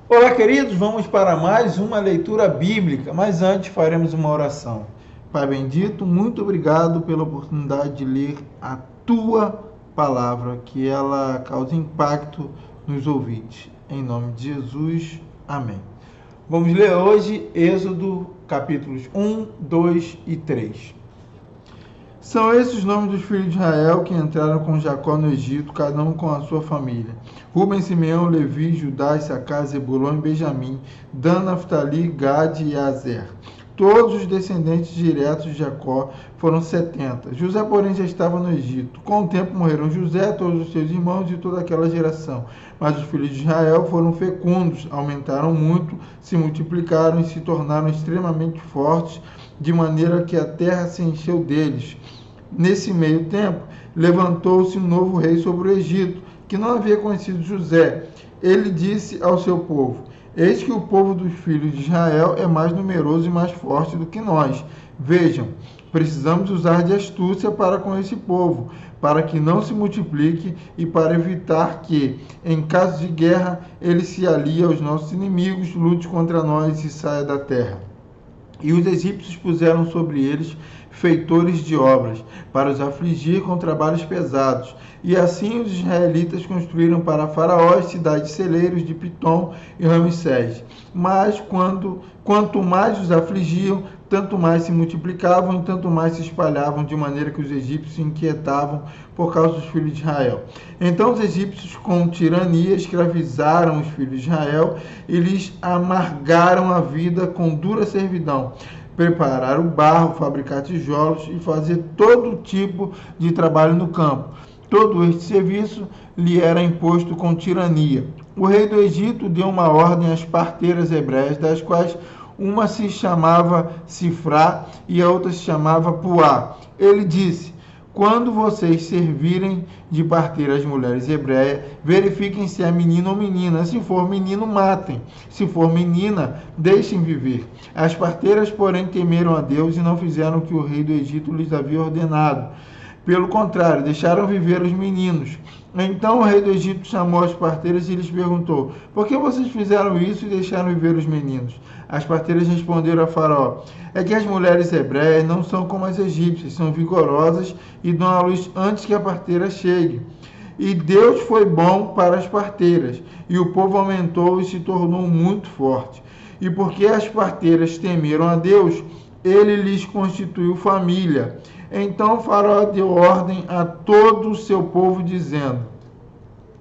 Olá, queridos, vamos para mais uma leitura bíblica, mas antes faremos uma oração. Pai bendito, muito obrigado pela oportunidade de ler a tua palavra, que ela cause impacto nos ouvintes. Em nome de Jesus, amém. Vamos ler hoje Êxodo capítulos 1, 2 e 3. São esses os nomes dos filhos de Israel que entraram com Jacó no Egito, cada um com a sua família. Ruben, Simeão, Levi, Judá, Issacar, Zebulon e Benjamim, Dan, Naftali, Gade e Azer. Todos os descendentes diretos de Jacó foram 70. José, porém, já estava no Egito. Com o tempo morreram José, todos os seus irmãos e toda aquela geração. Mas os filhos de Israel foram fecundos, aumentaram muito, se multiplicaram e se tornaram extremamente fortes, de maneira que a terra se encheu deles. Nesse meio tempo, levantou-se um novo rei sobre o Egito, que não havia conhecido José. Ele disse ao seu povo: Eis que o povo dos filhos de Israel é mais numeroso e mais forte do que nós. Vejam, precisamos usar de astúcia para com esse povo, para que não se multiplique e para evitar que, em caso de guerra, ele se alie aos nossos inimigos, lute contra nós e saia da terra. E os egípcios puseram sobre eles feitores de obras, para os afligir com trabalhos pesados. E assim os israelitas construíram para Faraó as cidades celeiros de Pitom e Ramsés. Mas quanto mais os afligiam, tanto mais se multiplicavam e tanto mais se espalhavam, de maneira que os egípcios se inquietavam por causa dos filhos de Israel. Então os egípcios, com tirania, escravizaram os filhos de Israel e lhes amargaram a vida com dura servidão. Preparar o barro, fabricar tijolos e fazer todo tipo de trabalho no campo. Todo este serviço lhe era imposto com tirania. O rei do Egito deu uma ordem às parteiras hebreias, das quais uma se chamava Sifrá e a outra se chamava Puá. Ele disse: quando vocês servirem de parteira às mulheres hebreias, verifiquem se é menino ou menina. Se for menino, matem. Se for menina, deixem viver. As parteiras, porém, temeram a Deus e não fizeram o que o rei do Egito lhes havia ordenado. Pelo contrário, deixaram viver os meninos. Então o rei do Egito chamou as parteiras e lhes perguntou: por que vocês fizeram isso e deixaram viver os meninos? As parteiras responderam a Faraó: é que as mulheres hebreias não são como as egípcias, são vigorosas e dão à luz antes que a parteira chegue. E Deus foi bom para as parteiras, e o povo aumentou e se tornou muito forte. E porque as parteiras temeram a Deus, ele lhes constituiu família. Então o Faraó deu ordem a todo o seu povo, dizendo: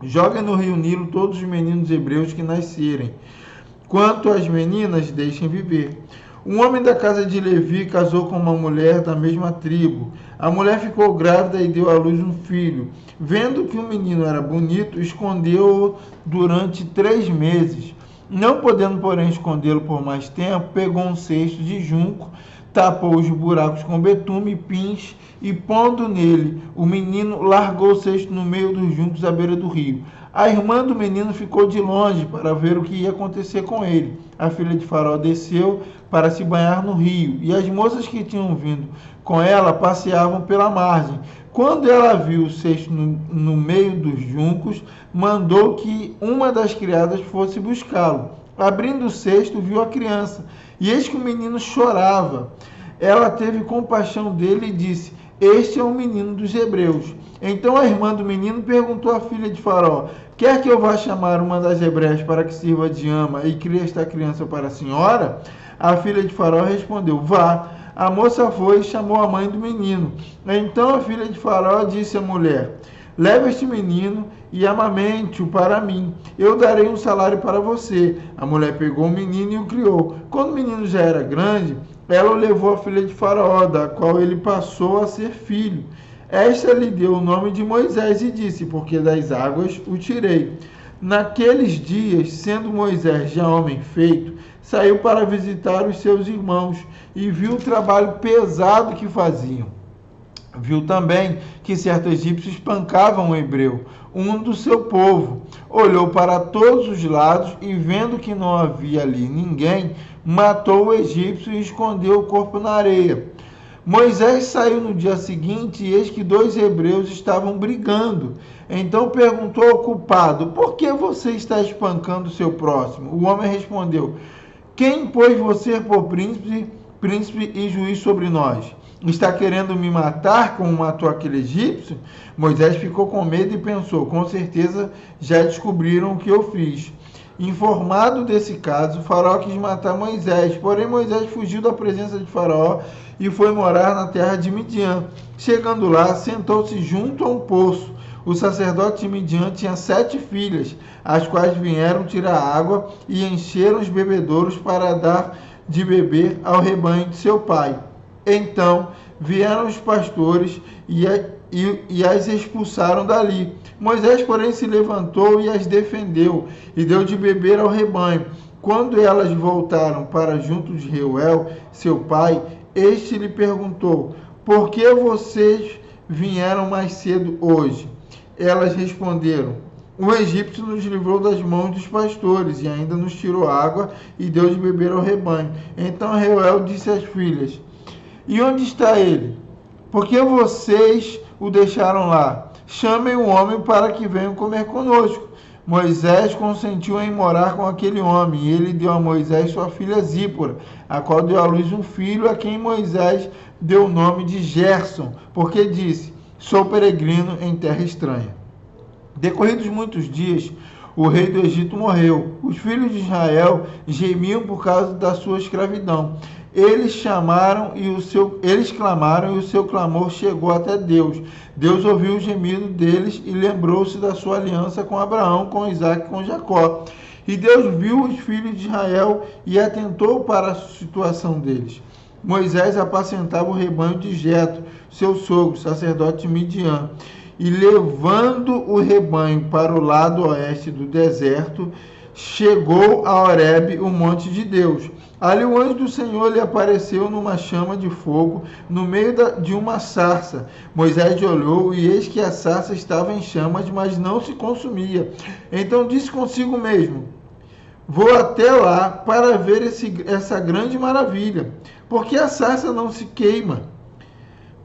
joguem no rio Nilo todos os meninos hebreus que nascerem. Quanto às meninas, deixem viver. Um homem da casa de Levi casou com uma mulher da mesma tribo. A mulher ficou grávida e deu à luz um filho. Vendo que o menino era bonito, escondeu-o durante 3 meses. Não podendo, porém, escondê-lo por mais tempo, pegou um cesto de junco, tapou os buracos com betume e pins, e pondo nele o menino, largou o cesto no meio dos juncos à beira do rio. A irmã do menino ficou de longe para ver o que ia acontecer com ele. A filha de Faraó desceu para se banhar no rio, e as moças que tinham vindo com ela passeavam pela margem. Quando ela viu o cesto no meio dos juncos, mandou que uma das criadas fosse buscá-lo. Abrindo o cesto, viu a criança, e eis que o menino chorava. Ela teve compaixão dele e disse: este é um menino dos hebreus. Então a irmã do menino perguntou à filha de Faraó: quer que eu vá chamar uma das hebreias para que sirva de ama e crie esta criança para a senhora? A filha de Faraó respondeu: vá. A moça foi e chamou a mãe do menino. Então a filha de Faraó disse à mulher: leve este menino e amamente-o para mim. Eu darei um salário para você. A mulher pegou o menino e o criou. Quando o menino já era grande, ela o levou à filha de Faraó, da qual ele passou a ser filho. Esta lhe deu o nome de Moisés e disse: porque das águas o tirei. Naqueles dias, sendo Moisés já homem feito, saiu para visitar os seus irmãos e viu o trabalho pesado que faziam. Viu também que certo egípcio espancava um hebreu, um do seu povo. Olhou para todos os lados e, vendo que não havia ali ninguém, matou o egípcio e escondeu o corpo na areia. Moisés saiu no dia seguinte e eis que 2 hebreus estavam brigando. Então perguntou ao culpado: por que você está espancando o seu próximo? O homem respondeu: quem pôs você por príncipe e juiz sobre nós? Está querendo me matar como matou aquele egípcio? Moisés ficou com medo e pensou: com certeza já descobriram o que eu fiz. Informado desse caso, Faraó quis matar Moisés, porém Moisés fugiu da presença de Faraó e foi morar na terra de Midian. Chegando lá, sentou-se junto a um poço. O sacerdote de Midian tinha 7 filhas, as quais vieram tirar água e encheram os bebedouros para dar de beber ao rebanho de seu pai. Então vieram os pastores e as expulsaram dali. Moisés, porém, se levantou e as defendeu, e deu de beber ao rebanho. Quando elas voltaram para junto de Reuel, seu pai, este lhe perguntou: por que vocês vieram mais cedo hoje? Elas responderam: o egípcio nos livrou das mãos dos pastores, e ainda nos tirou água e deu de beber ao rebanho. Então Reuel disse às filhas: e onde está ele? Por que vocês o deixaram lá? Chamem o homem para que venha comer conosco. Moisés consentiu em morar com aquele homem, e ele deu a Moisés sua filha Zípora, a qual deu à luz um filho, a quem Moisés deu o nome de Gerson, porque disse: sou peregrino em terra estranha. Decorridos muitos dias, o rei do Egito morreu. Os filhos de Israel gemiam por causa da sua escravidão. Eles clamaram e o seu clamor chegou até Deus. Deus ouviu o gemido deles e lembrou-se da sua aliança com Abraão, com Isaque e com Jacó. E Deus viu os filhos de Israel e atentou para a situação deles. Moisés apacentava o rebanho de Jetro, seu sogro, sacerdote de Midian. E levando o rebanho para o lado oeste do deserto, chegou a Horebe, o monte de Deus. Ali o anjo do Senhor lhe apareceu numa chama de fogo, no meio de uma sarça. Moisés olhou, e eis que a sarça estava em chamas, mas não se consumia. Então disse consigo mesmo: vou até lá para ver essa grande maravilha, porque a sarça não se queima.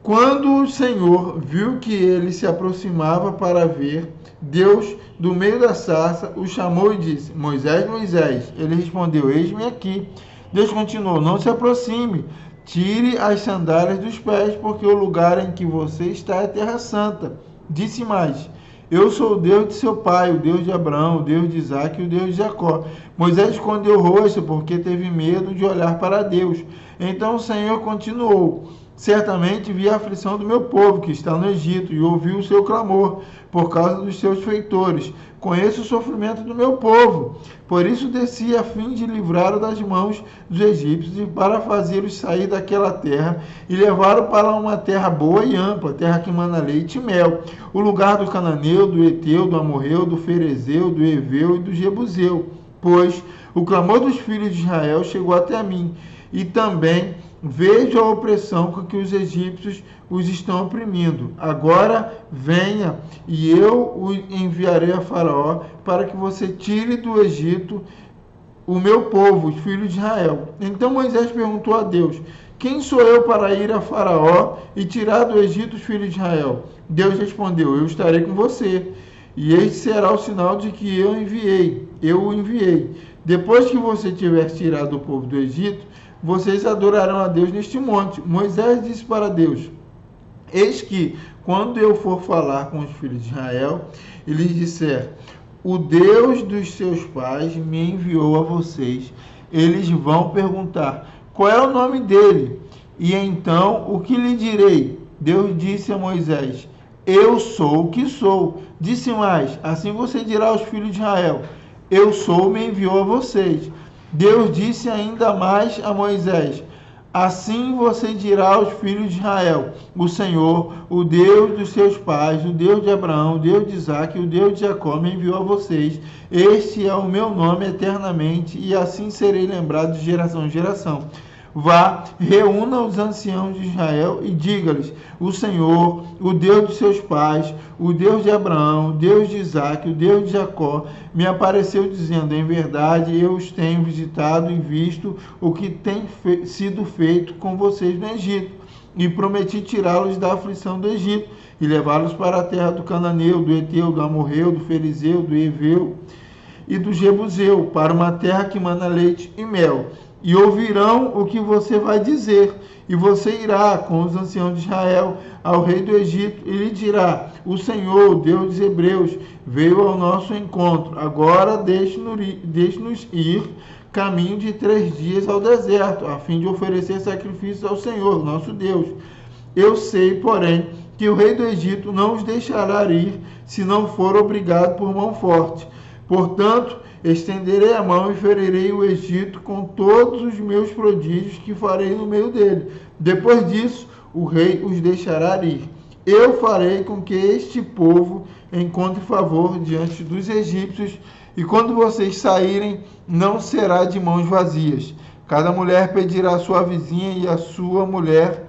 Quando o Senhor viu que ele se aproximava para ver, Deus, do meio da sarça, o chamou e disse: Moisés, Moisés. Ele respondeu: eis-me aqui. Deus continuou: não se aproxime, tire as sandálias dos pés, porque o lugar em que você está é terra santa. Disse mais: eu sou o Deus de seu pai, o Deus de Abraão, o Deus de Isaque e o Deus de Jacó. Moisés escondeu o rosto, porque teve medo de olhar para Deus. Então o Senhor continuou: certamente vi a aflição do meu povo que está no Egito, e ouvi o seu clamor por causa dos seus feitores. Conheço o sofrimento do meu povo, por isso desci a fim de livrá-lo das mãos dos egípcios e para fazê-los sair daquela terra e levá-lo para uma terra boa e ampla, terra que mana leite e mel, o lugar do cananeu, do eteu, do amorreu, do ferezeu, do heveu e do jebuseu. Pois o clamor dos filhos de Israel chegou até mim, e também vejo a opressão com que os egípcios os estão oprimindo. Agora venha, e eu o enviarei a Faraó, para que você tire do Egito o meu povo, os filhos de Israel. Então Moisés perguntou a Deus: quem sou eu para ir a Faraó e tirar do Egito os filhos de Israel? Deus respondeu: eu estarei com você, e este será o sinal de que eu o enviei. Depois que você tiver tirado o povo do Egito, vocês adorarão a Deus neste monte. Moisés disse para Deus: eis que, quando eu for falar com os filhos de Israel, e lhes disser: o Deus dos seus pais me enviou a vocês, eles vão perguntar: qual é o nome dele? E então, o que lhe direi? Deus disse a Moisés: eu sou o que sou. Disse mais: assim você dirá aos filhos de Israel: eu sou, me enviou a vocês. Deus disse ainda mais a Moisés: assim você dirá aos filhos de Israel: o Senhor, o Deus dos seus pais, o Deus de Abraão, o Deus de Isaque e o Deus de Jacó me enviou a vocês. Este é o meu nome eternamente, e assim serei lembrado de geração em geração. Vá, reúna os anciãos de Israel e diga-lhes: o Senhor, o Deus de seus pais, o Deus de Abraão, o Deus de Isaque, o Deus de Jacó, me apareceu dizendo: em verdade, eu os tenho visitado e visto o que tem sido feito com vocês no Egito. e prometi tirá-los da aflição do Egito e levá-los para a terra do Cananeu, do Eteu, do Amorreu, do Ferizeu, do Eveu e do Jebuseu, para uma terra que mana leite e mel. E ouvirão o que você vai dizer, e você irá com os anciãos de Israel ao rei do Egito e lhe dirá: o Senhor, Deus dos Hebreus, veio ao nosso encontro. Agora deixe-nos ir caminho de 3 dias ao deserto, a fim de oferecer sacrifícios ao Senhor, nosso Deus. Eu sei, porém, que o rei do Egito não os deixará ir, se não for obrigado por mão forte. Portanto, estenderei a mão e ferirei o Egito com todos os meus prodígios que farei no meio dele. Depois disso, o rei os deixará ir. Eu farei com que este povo encontre favor diante dos egípcios, e quando vocês saírem, não será de mãos vazias. Cada mulher pedirá à sua vizinha e à sua mulher,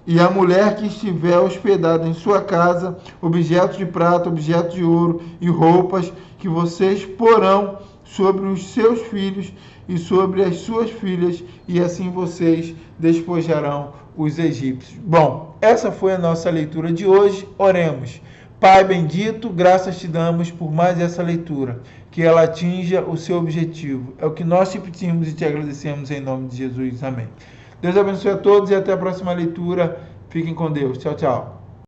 e a mulher que estiver hospedada em sua casa, objetos de prata, objetos de ouro e roupas que vocês porão sobre os seus filhos e sobre as suas filhas, e assim vocês despojarão os egípcios. Bom, essa foi a nossa leitura de hoje. Oremos. Pai bendito, graças te damos por mais essa leitura, que ela atinja o seu objetivo. É o que nós te pedimos e te agradecemos em nome de Jesus. Amém. Deus abençoe a todos e até a próxima leitura. Fiquem com Deus. Tchau, tchau.